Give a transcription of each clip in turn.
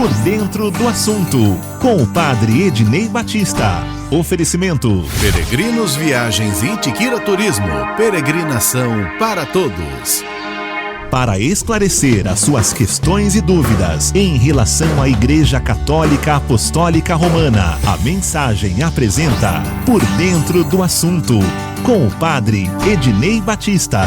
Por Dentro do Assunto, com o Padre Ednei Batista. Oferecimento: Peregrinos Viagens e Itiquira Turismo. Peregrinação para todos. Para esclarecer as suas questões e dúvidas em relação à Igreja Católica Apostólica Romana, a mensagem apresenta Por Dentro do Assunto, com o Padre Ednei Batista.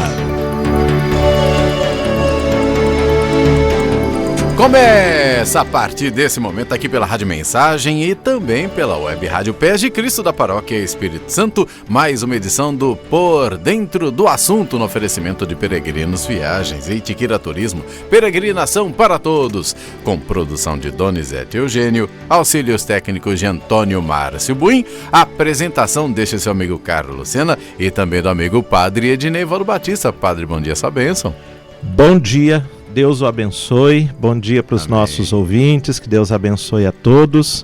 Começa a partir desse momento aqui pela Rádio Mensagem e também pela Web Rádio Pés de Cristo da Paróquia Espírito Santo, mais uma edição do Por Dentro do Assunto, no oferecimento de Peregrinos Viagens e Itiquira Turismo, peregrinação para todos, com produção de Donizete Eugênio, auxílios técnicos de Antônio Márcio Buim, apresentação deste seu amigo Carlos Sena e também do amigo Padre Ednei Batista. Padre, bom dia, sua bênção. Bom dia. Deus o abençoe, bom dia para os nossos ouvintes, que Deus abençoe a todos.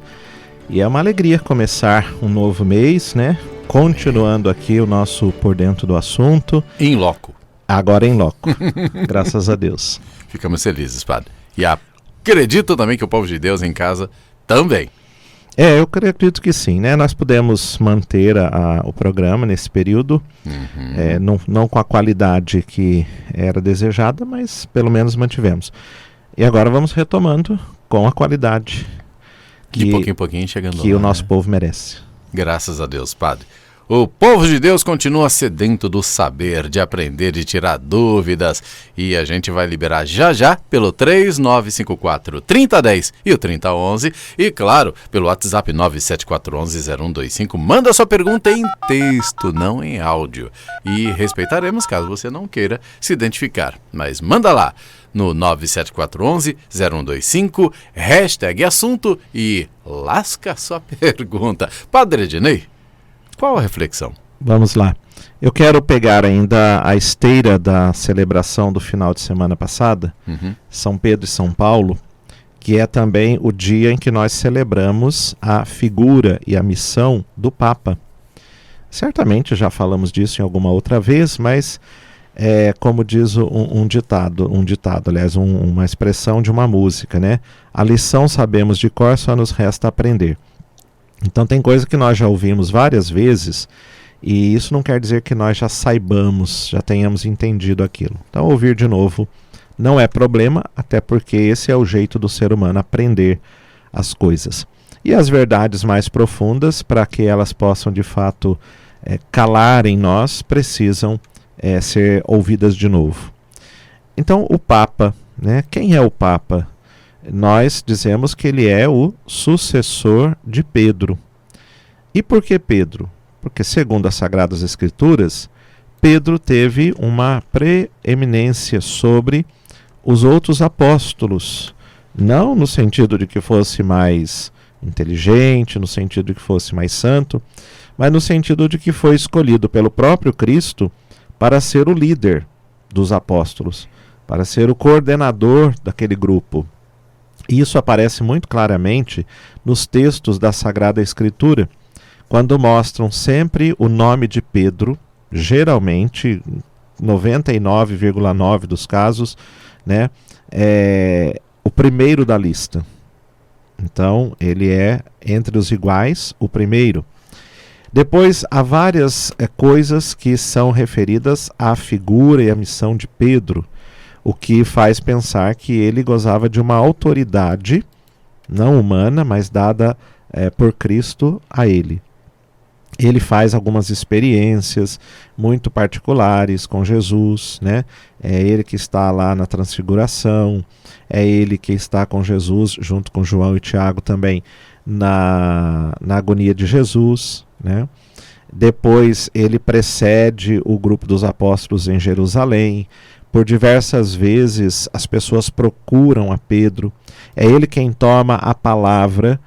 E é uma alegria começar um novo mês, né? Continuando aqui o nosso Por Dentro do Assunto. Em loco. Agora em loco, graças a Deus. Ficamos felizes, Padre. E acredito também que o povo de Deus em casa também. Eu acredito que sim, né? Nós pudemos manter o programa nesse período, não com a qualidade que era desejada, mas pelo menos mantivemos. E agora vamos retomando com a qualidade de pouquinho em pouquinho chegando que lá, o nosso povo merece. Graças a Deus, Padre. O povo de Deus continua sedento do saber, de aprender, de tirar dúvidas. E a gente vai liberar já pelo 3954-3010 e o 3011. E claro, pelo WhatsApp 97411-0125. Manda sua pergunta em texto, não em áudio. E respeitaremos caso você não queira se identificar. Mas manda lá no 97411-0125, hashtag assunto e lasca sua pergunta. Padre Ednei, qual a reflexão? Vamos lá. Eu quero pegar ainda a esteira da celebração do final de semana passada, São Pedro e São Paulo, que é também o dia em que nós celebramos a figura e a missão do Papa. Certamente já falamos disso em alguma outra vez, mas como diz uma expressão de uma música, né? A lição sabemos de cor, só nos resta aprender. Então tem coisa que nós já ouvimos várias vezes e isso não quer dizer que nós já saibamos, já tenhamos entendido aquilo. Então ouvir de novo não é problema, até porque esse é o jeito do ser humano aprender as coisas. E as verdades mais profundas, para que elas possam de fato calar em nós, precisam ser ouvidas de novo. Então o Papa, né? Quem é o Papa? Nós dizemos que ele é o sucessor de Pedro. E por que Pedro? Porque, segundo as Sagradas Escrituras, Pedro teve uma preeminência sobre os outros apóstolos. Não no sentido de que fosse mais inteligente, no sentido de que fosse mais santo, mas no sentido de que foi escolhido pelo próprio Cristo para ser o líder dos apóstolos, para ser o coordenador daquele grupo. E isso aparece muito claramente nos textos da Sagrada Escritura, quando mostram sempre o nome de Pedro, geralmente, 99,9% dos casos, né, o primeiro da lista. Então, ele é, entre os iguais, o primeiro. Depois, há várias coisas que são referidas à figura e à missão de Pedro, o que faz pensar que ele gozava de uma autoridade, não humana, mas dada por Cristo a ele. Ele faz algumas experiências muito particulares com Jesus, né? É ele que está lá na transfiguração, é ele que está com Jesus, junto com João e Tiago também, na agonia de Jesus, né? Depois ele precede o grupo dos apóstolos em Jerusalém. Por diversas vezes as pessoas procuram a Pedro. É ele quem toma a palavra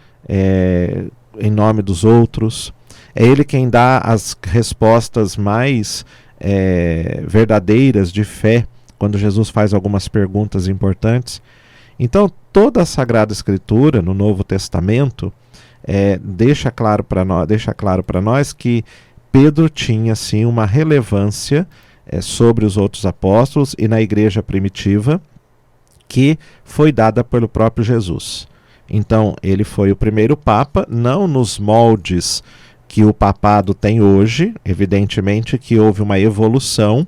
em nome dos outros. É ele quem dá as respostas mais verdadeiras de fé, quando Jesus faz algumas perguntas importantes. Então, toda a Sagrada Escritura, no Novo Testamento, deixa claro para nós que Pedro tinha, sim, uma relevância sobre os outros apóstolos e na igreja primitiva, que foi dada pelo próprio Jesus. Então, ele foi o primeiro Papa, não nos moldes que o papado tem hoje, evidentemente que houve uma evolução,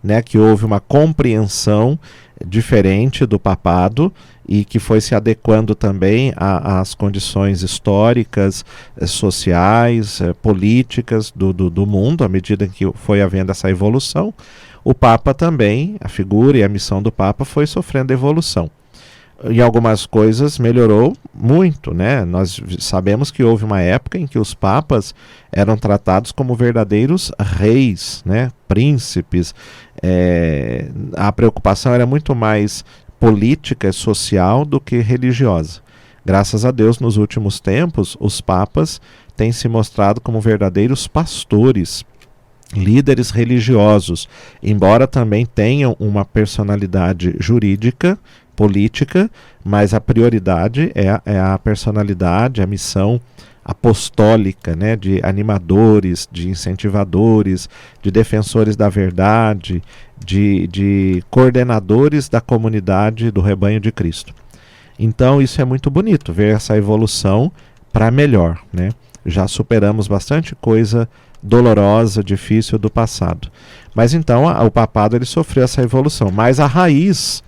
né, que houve uma compreensão diferente do papado e que foi se adequando também às condições históricas, sociais, políticas do mundo, à medida que foi havendo essa evolução. O Papa também, a figura e a missão do Papa foi sofrendo evolução. Em algumas coisas melhorou muito, né? Nós sabemos que houve uma época em que os papas eram tratados como verdadeiros reis, né? Príncipes. A preocupação era muito mais política e social do que religiosa. Graças a Deus, nos últimos tempos, os papas têm se mostrado como verdadeiros pastores, líderes religiosos, embora também tenham uma personalidade jurídica, política, mas a prioridade é a personalidade, a missão apostólica, né, de animadores, de incentivadores, de defensores da verdade, de coordenadores da comunidade do rebanho de Cristo. Então isso é muito bonito, ver essa evolução para melhor, né? Já superamos bastante coisa dolorosa, difícil do passado. Mas então o papado ele sofreu essa evolução, mas a raiz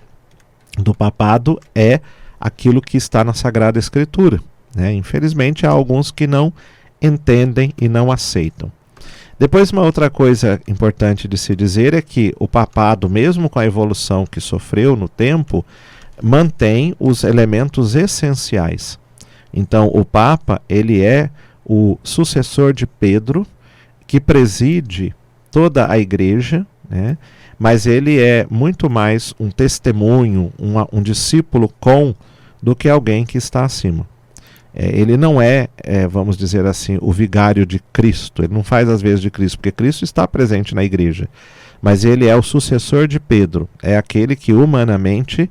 do papado é aquilo que está na Sagrada Escritura, né? Infelizmente há alguns que não entendem e não aceitam. Depois, uma outra coisa importante de se dizer é que o papado, mesmo com a evolução que sofreu no tempo, mantém os elementos essenciais. Então o Papa ele é o sucessor de Pedro, que preside toda a igreja, né? Mas ele é muito mais um testemunho, um discípulo do que alguém que está acima. Ele não vamos dizer assim, o vigário de Cristo, ele não faz as vezes de Cristo, porque Cristo está presente na igreja, mas ele é o sucessor de Pedro, é aquele que humanamente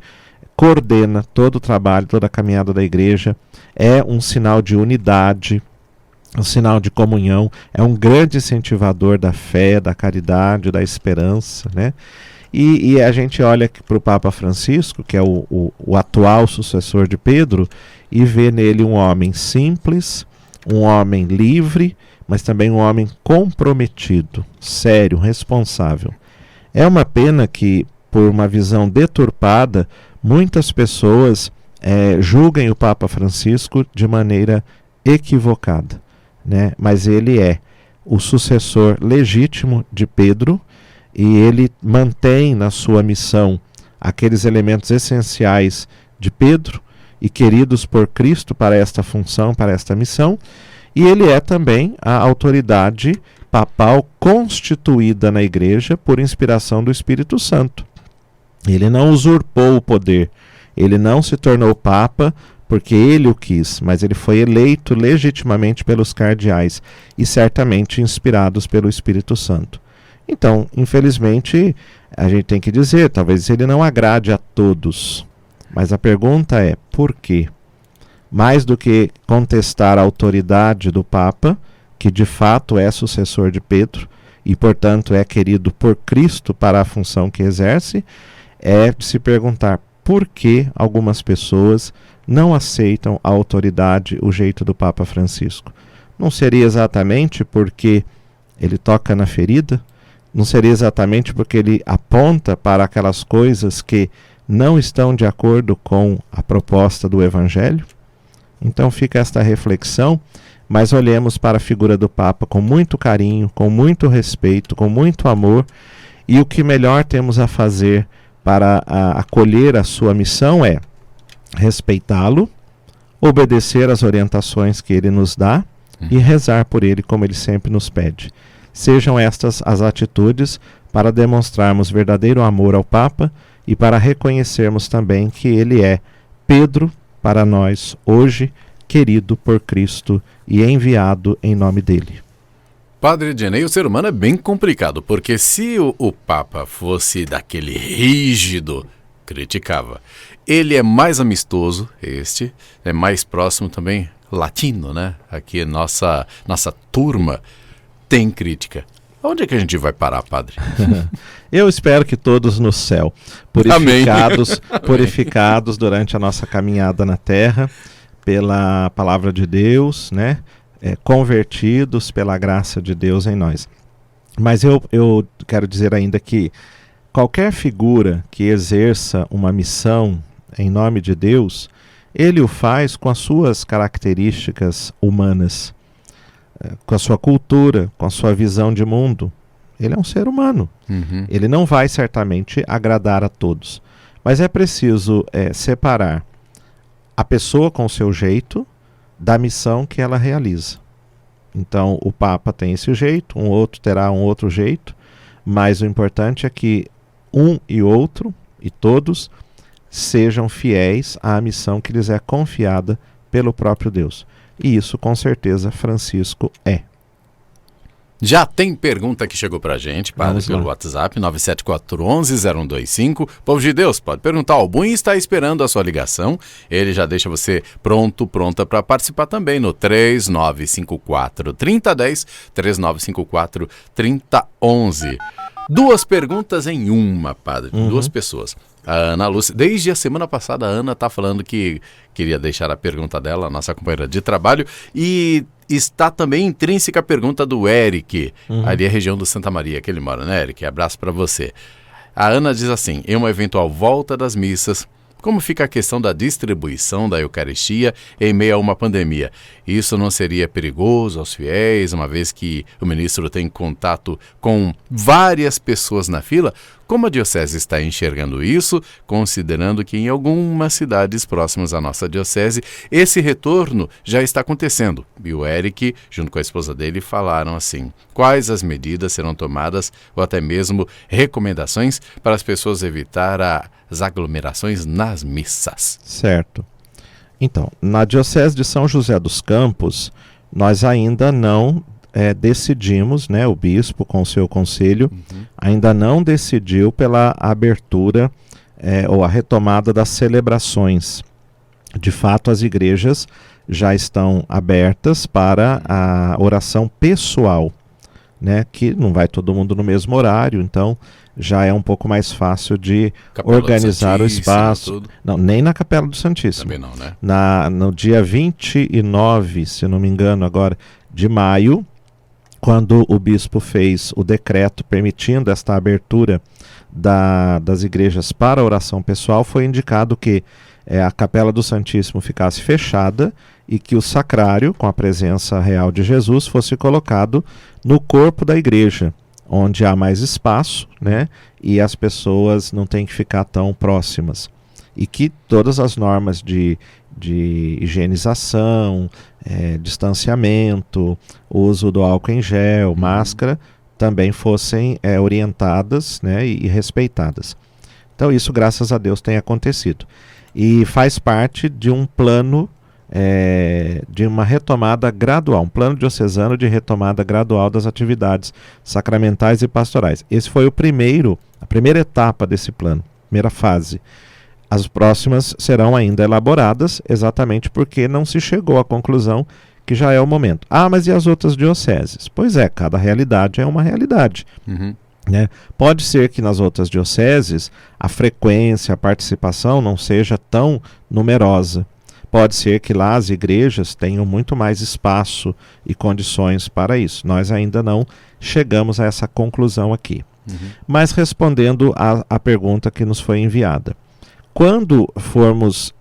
coordena todo o trabalho, toda a caminhada da igreja, é um sinal de unidade, um sinal de comunhão, é um grande incentivador da fé, da caridade, da esperança, né? E a gente olha para o Papa Francisco, que é o atual sucessor de Pedro, e vê nele um homem simples, um homem livre, mas também um homem comprometido, sério, responsável. É uma pena que, por uma visão deturpada, muitas pessoas julguem o Papa Francisco de maneira equivocada, né? Mas ele é o sucessor legítimo de Pedro e ele mantém na sua missão aqueles elementos essenciais de Pedro e queridos por Cristo para esta função, para esta missão, e ele é também a autoridade papal constituída na igreja por inspiração do Espírito Santo. Ele não usurpou o poder, ele não se tornou papa porque ele o quis, mas ele foi eleito legitimamente pelos cardeais e certamente inspirados pelo Espírito Santo. Então, infelizmente, a gente tem que dizer, talvez ele não agrade a todos, mas a pergunta é, por quê? Mais do que contestar a autoridade do Papa, que de fato é sucessor de Pedro e, portanto, é querido por Cristo para a função que exerce, é de se perguntar por que algumas pessoas não aceitam a autoridade, o jeito do Papa Francisco. Não seria exatamente porque ele toca na ferida? Não seria exatamente porque ele aponta para aquelas coisas que não estão de acordo com a proposta do Evangelho? Então fica esta reflexão, mas olhemos para a figura do Papa com muito carinho, com muito respeito, com muito amor, e o que melhor temos a fazer para acolher a sua missão é respeitá-lo, obedecer às orientações que ele nos dá e rezar por ele como ele sempre nos pede. Sejam estas as atitudes para demonstrarmos verdadeiro amor ao Papa e para reconhecermos também que ele é Pedro para nós hoje, querido por Cristo e enviado em nome dele. Padre Ednei, o ser humano é bem complicado, porque se o Papa fosse daquele rígido, criticava. Ele é mais amistoso, é mais próximo também, latino, né? Aqui nossa turma tem crítica. Onde é que a gente vai parar, padre? Eu espero que todos no céu, purificados durante a nossa caminhada na terra, pela palavra de Deus, né? Convertidos pela graça de Deus em nós. Mas eu quero dizer ainda que qualquer figura que exerça uma missão em nome de Deus, ele o faz com as suas características humanas, com a sua cultura, com a sua visão de mundo. Ele é um ser humano. Ele não vai certamente agradar a todos. Mas é preciso separar a pessoa com o seu jeito da missão que ela realiza. Então o Papa tem esse jeito, um outro terá um outro jeito, mas o importante é que um e outro, e todos, sejam fiéis à missão que lhes é confiada pelo próprio Deus. E isso com certeza Francisco é. Já tem pergunta que chegou pra gente, padre, pelo WhatsApp, 974110125. Povo de Deus, pode perguntar. O Bunho está esperando a sua ligação. Ele já deixa você pronta para participar também no 3954-3010, 3954-3011. Duas perguntas em uma, padre. Duas pessoas. A Ana Lúcia, desde a semana passada, a Ana está falando que queria deixar a pergunta dela, a nossa companheira de trabalho, e está também intrínseca a pergunta do Eric, ali é a região do Santa Maria, que ele mora, né, Eric? Abraço para você. A Ana diz assim: em uma eventual volta das missas, como fica a questão da distribuição da Eucaristia em meio a uma pandemia? Isso não seria perigoso aos fiéis, uma vez que o ministro tem contato com várias pessoas na fila? Como a diocese está enxergando isso, considerando que em algumas cidades próximas à nossa diocese, esse retorno já está acontecendo? E o Eric, junto com a esposa dele, falaram assim: quais as medidas serão tomadas, ou até mesmo recomendações, para as pessoas evitar as aglomerações nas missas? Certo. Então, na Diocese de São José dos Campos, nós ainda não decidimos, né, o bispo com o seu conselho, ainda não decidiu pela abertura ou a retomada das celebrações. De fato, as igrejas já estão abertas para a oração pessoal, né, que não vai todo mundo no mesmo horário, então já é um pouco mais fácil de organizar o espaço. Não, nem na Capela do Santíssimo. Também não, né? No dia 29, se não me engano, agora, de maio, quando o bispo fez o decreto permitindo esta abertura das igrejas para a oração pessoal, foi indicado que a Capela do Santíssimo ficasse fechada e que o sacrário, com a presença real de Jesus, fosse colocado no corpo da igreja, onde há mais espaço, né, e as pessoas não têm que ficar tão próximas. E que todas as normas de higienização, distanciamento, uso do álcool em gel, máscara, também fossem orientadas, né, e respeitadas. Então isso, graças a Deus, tem acontecido. E faz parte de um plano de uma retomada gradual, um plano diocesano de retomada gradual das atividades sacramentais e pastorais. Esse foi a primeira etapa desse plano, primeira fase. As próximas serão ainda elaboradas, exatamente porque não se chegou à conclusão que já é o momento. Ah, mas e as outras dioceses? Pois é, cada realidade é uma realidade. Né? Pode ser que nas outras dioceses a frequência, a participação não seja tão numerosa. Pode ser que lá as igrejas tenham muito mais espaço e condições para isso. Nós ainda não chegamos a essa conclusão aqui. Mas respondendo à pergunta que nos foi enviada. Quando formos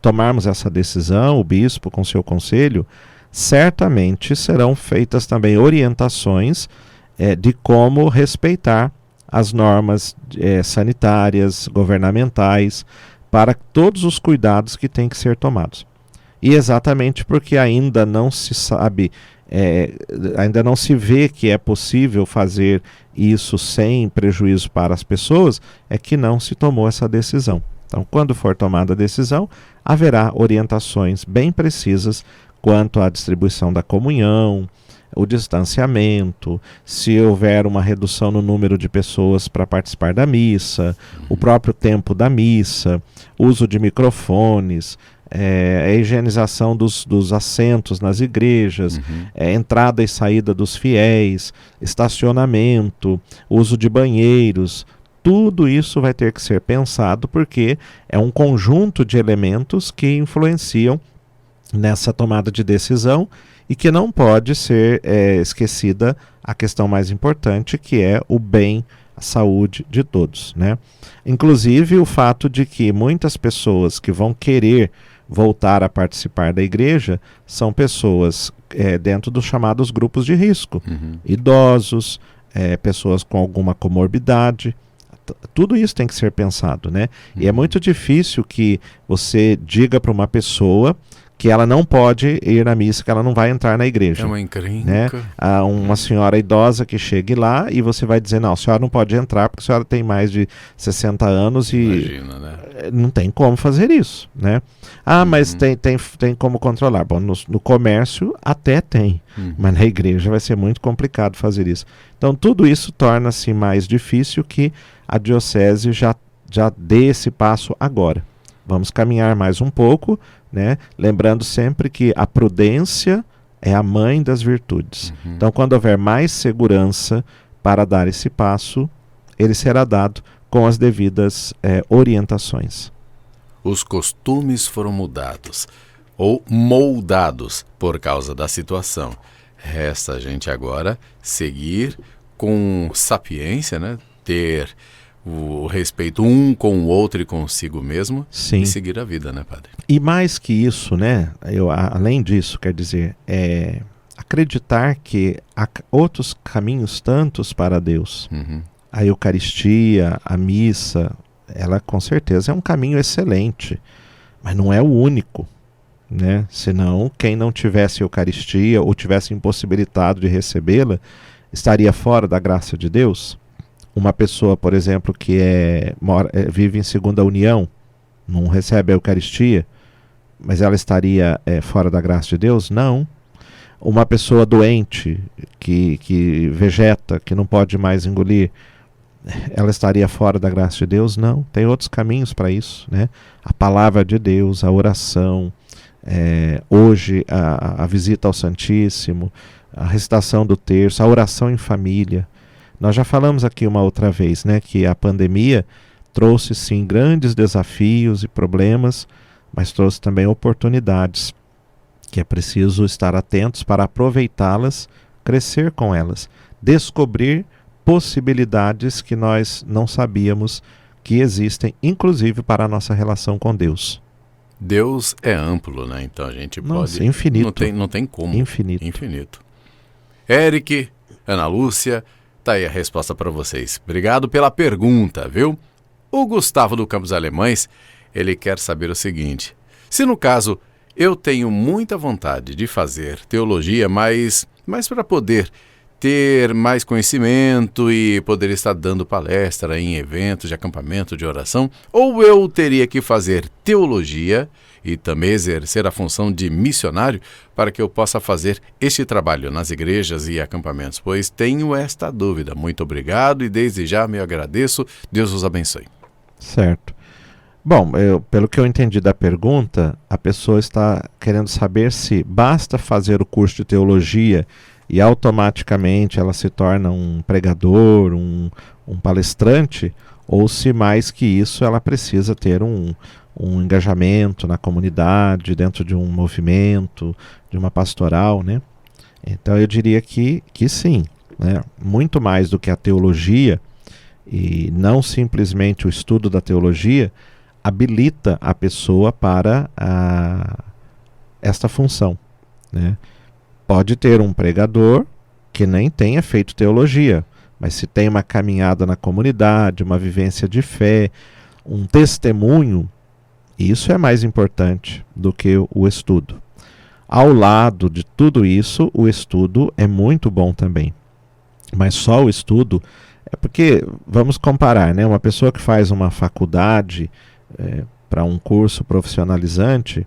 tomarmos essa decisão, o bispo com seu conselho, certamente serão feitas também orientações de como respeitar as normas sanitárias, governamentais, para todos os cuidados que têm que ser tomados. E exatamente porque ainda não se sabe, ainda não se vê que é possível fazer isso sem prejuízo para as pessoas, é que não se tomou essa decisão. Então, quando for tomada a decisão, haverá orientações bem precisas quanto à distribuição da comunhão, o distanciamento, se houver uma redução no número de pessoas para participar da missa, o próprio tempo da missa, uso de microfones, a higienização dos assentos nas igrejas, entrada e saída dos fiéis, estacionamento, uso de banheiros. Tudo isso vai ter que ser pensado porque é um conjunto de elementos que influenciam nessa tomada de decisão e que não pode ser esquecida a questão mais importante, que é o bem, a saúde de todos, né? Inclusive o fato de que muitas pessoas que vão querer voltar a participar da igreja são pessoas dentro dos chamados grupos de risco, idosos, pessoas com alguma comorbidade. Tudo isso tem que ser pensado, né? E é muito difícil que você diga para uma pessoa que ela não pode ir na missa, que ela não vai entrar na igreja. É uma encrenca. Né? Há uma senhora idosa que chegue lá e você vai dizer, não, a senhora não pode entrar porque a senhora tem mais de 60 anos e Imagina, né? Não tem como fazer isso, né? Mas tem como controlar. Bom, no comércio até tem, mas na igreja vai ser muito complicado fazer isso. Então tudo isso torna-se mais difícil que a diocese já dê esse passo agora. Vamos caminhar mais um pouco, né? Lembrando sempre que a prudência é a mãe das virtudes. Então, quando houver mais segurança para dar esse passo, ele será dado com as devidas orientações. Os costumes foram mudados ou moldados por causa da situação. Resta a gente agora seguir com sapiência, né? Ter o respeito um com o outro e consigo mesmo. Sim. E seguir a vida, né, padre? E mais que isso, né? Além disso, quer dizer, acreditar que há outros caminhos tantos para Deus. A Eucaristia, a missa, ela com certeza é um caminho excelente, mas não é o único, né? Senão, quem não tivesse Eucaristia ou tivesse impossibilitado de recebê-la, estaria fora da graça de Deus. Uma pessoa, por exemplo, que vive em segunda união, não recebe a Eucaristia, mas ela estaria fora da graça de Deus? Não. Uma pessoa doente, que vegeta, que não pode mais engolir, ela estaria fora da graça de Deus? Não. Tem outros caminhos para isso, né? A palavra de Deus, a oração, hoje a visita ao Santíssimo, a recitação do terço, a oração em família. Nós já falamos aqui uma outra vez, né, que a pandemia trouxe sim grandes desafios e problemas, mas trouxe também oportunidades, que é preciso estar atentos para aproveitá-las, crescer com elas, descobrir possibilidades que nós não sabíamos que existem, inclusive para a nossa relação com Deus. Deus é amplo, né? Então a gente Nossa, pode... infinito. Não tem como. Infinito. Eric, Ana Lúcia, tá aí a resposta para vocês. Obrigado pela pergunta, viu? O Gustavo do Campos Alemães, ele quer saber o seguinte: se no caso eu tenho muita vontade de fazer teologia, mas para poder ter mais conhecimento e poder estar dando palestra em eventos de acampamento, de oração, ou eu teria que fazer teologia e também exercer a função de missionário para que eu possa fazer este trabalho nas igrejas e acampamentos? Pois tenho esta dúvida. Muito obrigado e desde já me agradeço. Deus os abençoe. Certo. Bom, pelo que eu entendi da pergunta, a pessoa está querendo saber se basta fazer o curso de teologia e automaticamente ela se torna um pregador, um palestrante, ou se mais que isso ela precisa ter um engajamento na comunidade, dentro de um movimento, de uma pastoral, né? Então eu diria que sim, né? Muito mais do que a teologia, e não simplesmente o estudo da teologia, habilita a pessoa para esta função, né? Pode ter um pregador que nem tenha feito teologia, mas se tem uma caminhada na comunidade, uma vivência de fé, um testemunho, isso é mais importante do que o estudo. Ao lado de tudo isso, o estudo é muito bom também. Mas só o estudo, porque, vamos comparar, né? Uma pessoa que faz uma faculdade para um curso profissionalizante,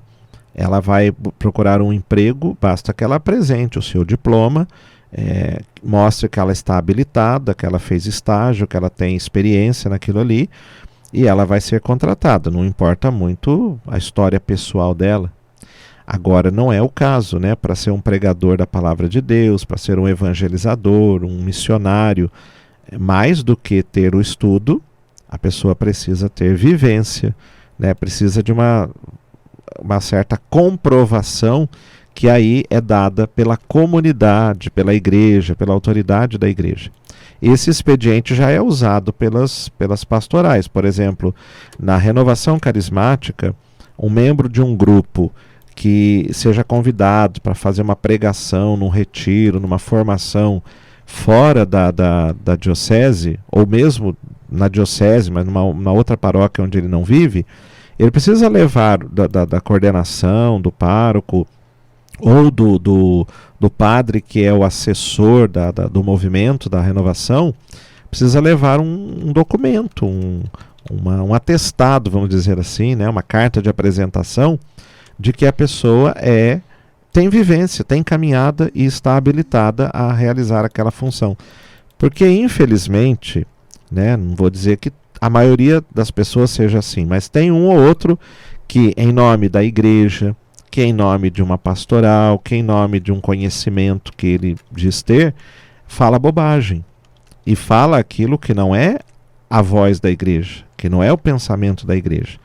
ela vai procurar um emprego, basta que ela apresente o seu diploma, mostre que ela está habilitada, que ela fez estágio, que ela tem experiência naquilo ali, e ela vai ser contratada, não importa muito a história pessoal dela. Agora, não é o caso, né? Para ser um pregador da palavra de Deus, para ser um evangelizador, um missionário, mais do que ter o estudo, a pessoa precisa ter vivência, né? Precisa de uma uma certa comprovação que aí é dada pela comunidade, pela igreja, pela autoridade da igreja. Esse expediente já é usado pelas pastorais. Por exemplo, na renovação carismática, um membro de um grupo que seja convidado para fazer uma pregação num retiro, numa formação fora da diocese, ou mesmo na diocese, mas numa outra paróquia onde ele não vive, ele precisa levar da coordenação, do pároco, ou do padre que é o assessor do movimento da renovação, precisa levar um documento, um atestado, vamos dizer assim, né, uma carta de apresentação de que a pessoa tem vivência, tem caminhada e está habilitada a realizar aquela função. Porque, infelizmente, né, não vou dizer que a maioria das pessoas seja assim, mas tem um ou outro que, em nome da igreja, que em nome de uma pastoral, que em nome de um conhecimento que ele diz ter, fala bobagem. E fala aquilo que não é a voz da igreja, que não é o pensamento da igreja.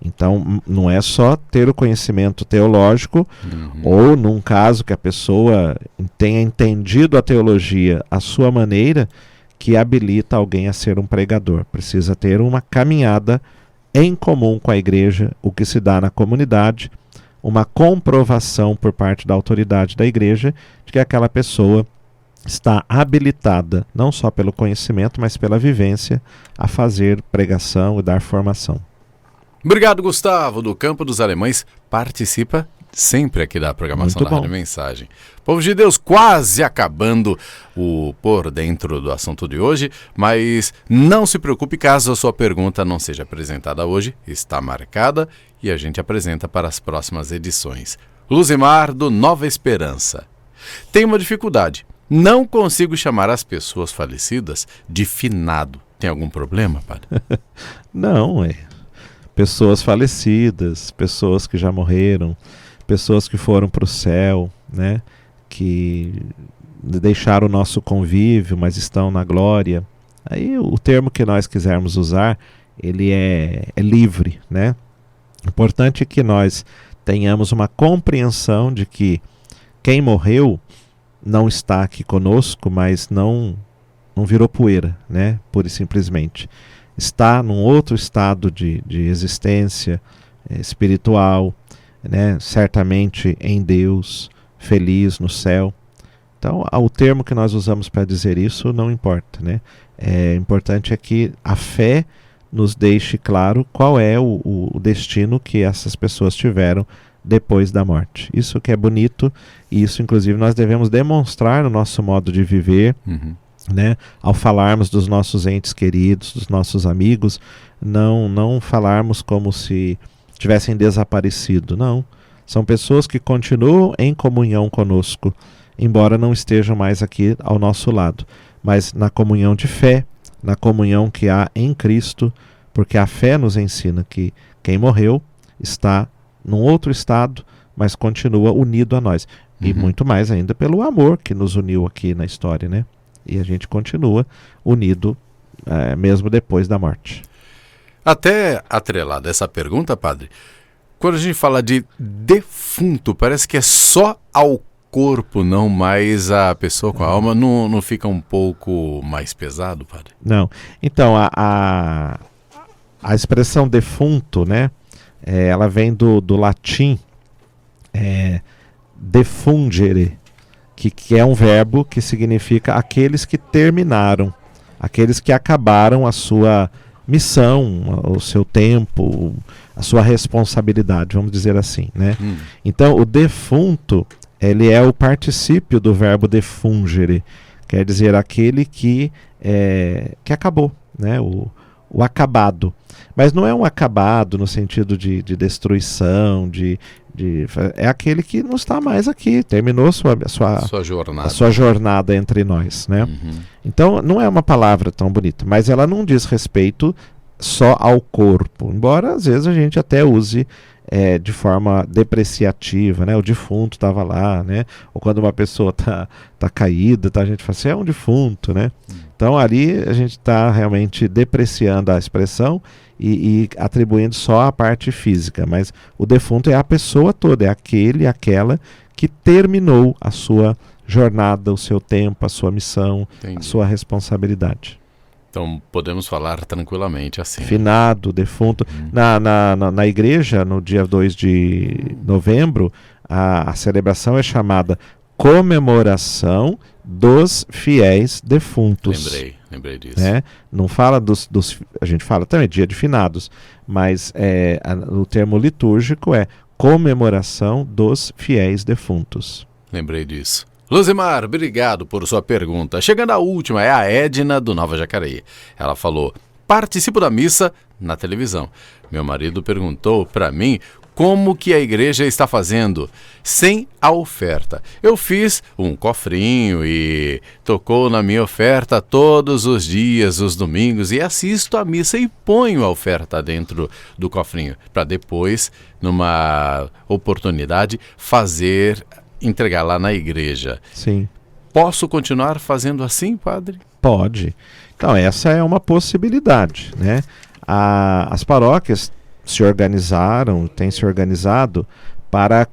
Então, não é só ter o conhecimento teológico, ou num caso que a pessoa tenha entendido a teologia à sua maneira, que habilita alguém a ser um pregador. Precisa ter uma caminhada em comum com a igreja, o que se dá na comunidade, uma comprovação por parte da autoridade da igreja de que aquela pessoa está habilitada, não só pelo conhecimento, mas pela vivência, a fazer pregação e dar formação. Obrigado, Gustavo, do Campo dos Alemães. Participa sempre aqui da programação da Rádio Mensagem. Povo de Deus, quase acabando o Por Dentro do Assunto de hoje, mas não se preocupe caso a sua pergunta não seja apresentada hoje, está marcada e a gente apresenta para as próximas edições. Luzimar, do Nova Esperança. Tem uma dificuldade. Não consigo chamar as pessoas falecidas de finado. Tem algum problema, padre? Não, pessoas falecidas, pessoas que já morreram, pessoas que foram para o céu, né, que deixaram o nosso convívio, mas estão na glória. Aí o termo que nós quisermos usar, ele é livre, né? O importante é que nós tenhamos uma compreensão de que quem morreu não está aqui conosco, mas não virou poeira, né? Pura e simplesmente. Está num outro estado de existência espiritual, né? Certamente em Deus, feliz no céu. Então, o termo que nós usamos para dizer isso não importa, né? Importante é que a fé nos deixe claro qual é o destino que essas pessoas tiveram depois da morte. Isso que é bonito, e isso inclusive nós devemos demonstrar no nosso modo de viver, né? Ao falarmos dos nossos entes queridos, dos nossos amigos, não falarmos como se tivessem desaparecido, não. São pessoas que continuam em comunhão conosco, embora não estejam mais aqui ao nosso lado, mas na comunhão de fé, na comunhão que há em Cristo, porque a fé nos ensina que quem morreu está num outro estado, mas continua unido a nós. E muito mais ainda pelo amor que nos uniu aqui na história, né? E a gente continua unido mesmo depois da morte. Até atrelado a essa pergunta, padre, quando a gente fala de defunto, parece que é só ao corpo, não mais a pessoa com a alma. Não fica um pouco mais pesado, padre? Não. Então, a expressão defunto, né? Ela vem do latim defungere, que é um verbo que significa aqueles que terminaram, aqueles que acabaram a sua missão, o seu tempo, a sua responsabilidade, vamos dizer assim, né? Então, o defunto, ele é o particípio do verbo defungere, quer dizer aquele que acabou, né? O acabado. Mas não é um acabado no sentido de destruição, é aquele que não está mais aqui, terminou a sua jornada entre nós, né? Então não é uma palavra tão bonita, mas ela não diz respeito só ao corpo, embora às vezes a gente até use de forma depreciativa, né? O defunto estava lá, né? Ou quando uma pessoa tá caída, a gente fala assim, é um defunto, né? Então ali a gente está realmente depreciando a expressão e atribuindo só a parte física, mas o defunto é a pessoa toda, é aquele, aquela que terminou a sua jornada, o seu tempo, a sua missão, Entendi. a sua responsabilidade. Então podemos falar tranquilamente assim. Finado, defunto. Na igreja, no dia 2 de novembro, a celebração é chamada Comemoração dos Fiéis Defuntos. Lembrei disso. Né? Não fala a gente fala também dia de finados, mas o termo litúrgico é Comemoração dos Fiéis Defuntos. Lembrei disso. Luzimar, obrigado por sua pergunta. Chegando à última, é a Edna do Nova Jacareí. Ela falou: participo da missa na televisão. Meu marido perguntou para mim como que a igreja está fazendo sem a oferta. Eu fiz um cofrinho e tocou na minha oferta todos os dias, os domingos, e assisto a missa e ponho a oferta dentro do cofrinho, para depois, numa oportunidade, entregar lá na igreja. Sim. Posso continuar fazendo assim, padre? Pode. Então, essa é uma possibilidade, né? As paróquias têm se organizado para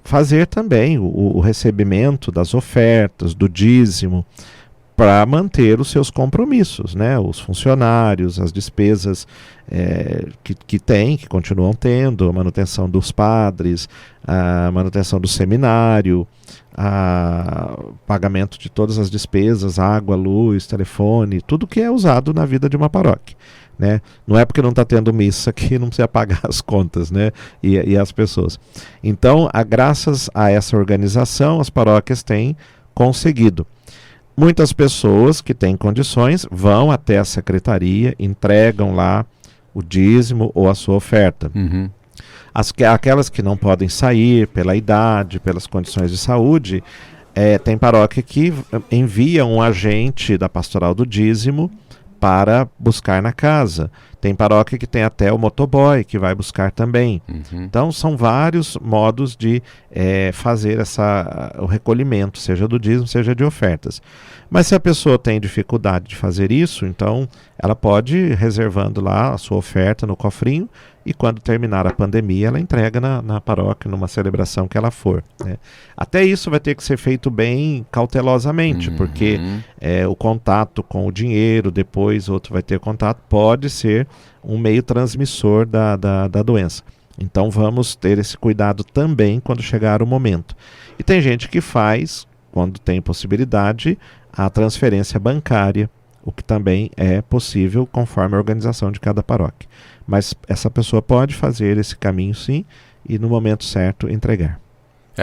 fazer também o recebimento das ofertas, do dízimo, para manter os seus compromissos, né? Os funcionários, as despesas que continuam tendo, a manutenção dos padres, a manutenção do seminário, pagamento de todas as despesas, água, luz, telefone, tudo que é usado na vida de uma paróquia. Né? Não é porque não está tendo missa que não precisa pagar as contas, né? e as pessoas. Então, graças a essa organização, as paróquias têm conseguido. Muitas pessoas que têm condições vão até a secretaria, entregam lá o dízimo ou a sua oferta. Uhum. Aquelas que não podem sair pela idade, pelas condições de saúde, tem paróquia que envia um agente da pastoral do dízimo para buscar na casa. Tem paróquia que tem até o motoboy que vai buscar também. Uhum. Então são vários modos de fazer o recolhimento, seja do dízimo, seja de ofertas. Mas se a pessoa tem dificuldade de fazer isso, então ela pode ir reservando lá a sua oferta no cofrinho e quando terminar a pandemia ela entrega na paróquia, numa celebração que ela for. Né? Até isso vai ter que ser feito bem cautelosamente, porque o contato com o dinheiro, depois outro vai ter contato, pode ser um meio transmissor da doença. Então vamos ter esse cuidado também quando chegar o momento. E tem gente que faz, quando tem possibilidade, a transferência bancária, o que também é possível conforme a organização de cada paróquia. Mas essa pessoa pode fazer esse caminho sim e no momento certo entregar.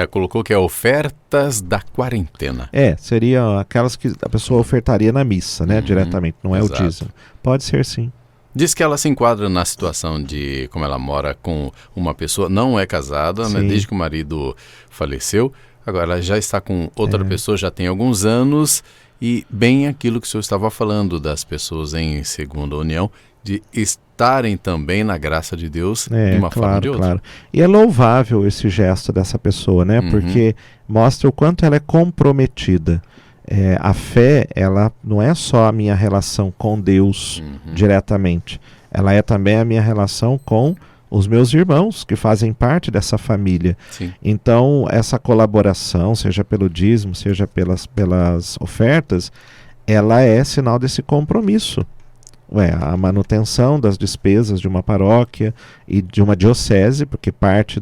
Colocou que é ofertas da quarentena. Seria aquelas que a pessoa ofertaria na missa, né, diretamente, não é exato. o dízimo. Pode ser sim. Diz que ela se enquadra na situação de como ela mora com uma pessoa, não é casada, né, desde que o marido faleceu. Agora ela já está com outra pessoa, já tem alguns anos, e bem aquilo que o senhor estava falando das pessoas em segunda união, de estarem também na graça de Deus de uma forma ou de outra. Claro. E é louvável esse gesto dessa pessoa, né? Porque mostra o quanto ela é comprometida. A fé, ela não é só a minha relação com Deus diretamente, ela é também a minha relação com os meus irmãos que fazem parte dessa família. Sim. Então, essa colaboração, seja pelo dízimo, seja pelas ofertas, ela é sinal desse compromisso. A manutenção das despesas de uma paróquia e de uma diocese, porque parte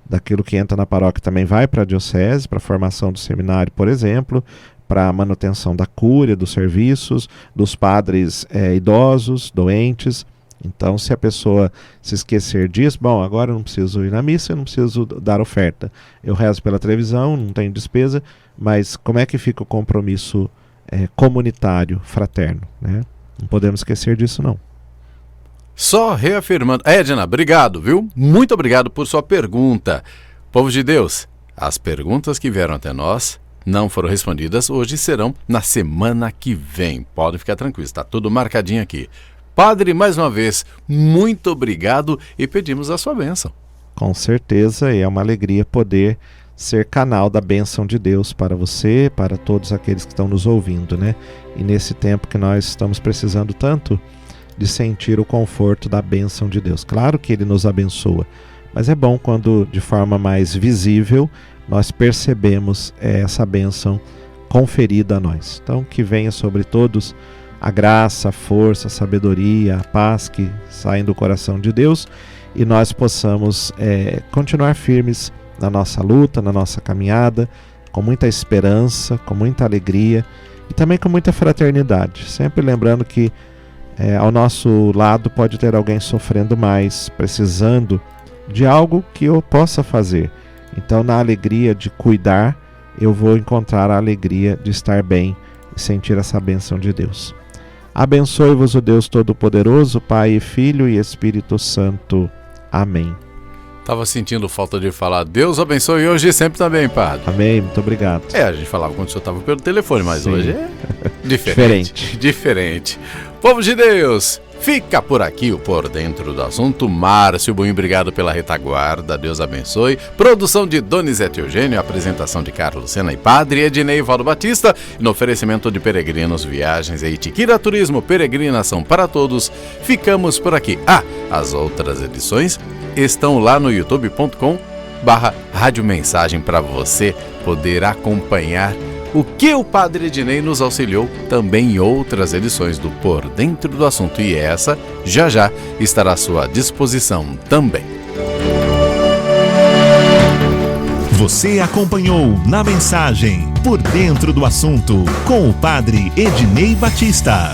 daquilo que entra na paróquia também vai para a diocese, para a formação do seminário, por exemplo, para a manutenção da cúria, dos serviços, dos padres idosos, doentes. Então, se a pessoa se esquecer disso, bom, agora eu não preciso ir na missa, eu não preciso dar oferta. Eu rezo pela televisão, não tenho despesa, mas como é que fica o compromisso comunitário, fraterno, né? Não podemos esquecer disso, não. Só reafirmando. Edna, obrigado, viu? Muito obrigado por sua pergunta. Povo de Deus, as perguntas que vieram até nós não foram respondidas hoje, serão na semana que vem. Podem ficar tranquilos, está tudo marcadinho aqui. Padre, mais uma vez, muito obrigado e pedimos a sua bênção. Com certeza, e é uma alegria poder ser canal da bênção de Deus para você, para todos aqueles que estão nos ouvindo, né? E nesse tempo que nós estamos precisando tanto de sentir o conforto da bênção de Deus. Claro que Ele nos abençoa, mas é bom quando de forma mais visível nós percebemos essa bênção conferida a nós. Então que venha sobre todos a graça, a força, a sabedoria, a paz que saem do coração de Deus e nós possamos continuar firmes na nossa luta, na nossa caminhada, com muita esperança, com muita alegria e também com muita fraternidade. Sempre lembrando que ao nosso lado pode ter alguém sofrendo mais, precisando de algo que eu possa fazer. Então, na alegria de cuidar, eu vou encontrar a alegria de estar bem e sentir essa bênção de Deus. Abençoe-vos o Deus Todo-Poderoso, Pai, Filho e Espírito Santo. Amém. Tava sentindo falta de falar Deus abençoe hoje e sempre também, Padre. Amém, muito obrigado. A gente falava quando o senhor estava pelo telefone, mas Sim. hoje é diferente. Povo de Deus, fica por aqui o Por Dentro do Assunto. Márcio Buim, obrigado pela retaguarda, Deus abençoe. Produção de Donizete Eugênio, apresentação de Carlos Sena e Padre Ednei Valdo Batista, no oferecimento de Peregrinos Viagens e Itiquira Turismo, peregrinação para todos. Ficamos por aqui. As outras edições estão lá no youtube.com/Rádio Mensagem para você poder acompanhar o que o Padre Ednei nos auxiliou também em outras edições do Por Dentro do Assunto. E essa já estará à sua disposição também. Você acompanhou na Mensagem Por Dentro do Assunto com o Padre Ednei Batista.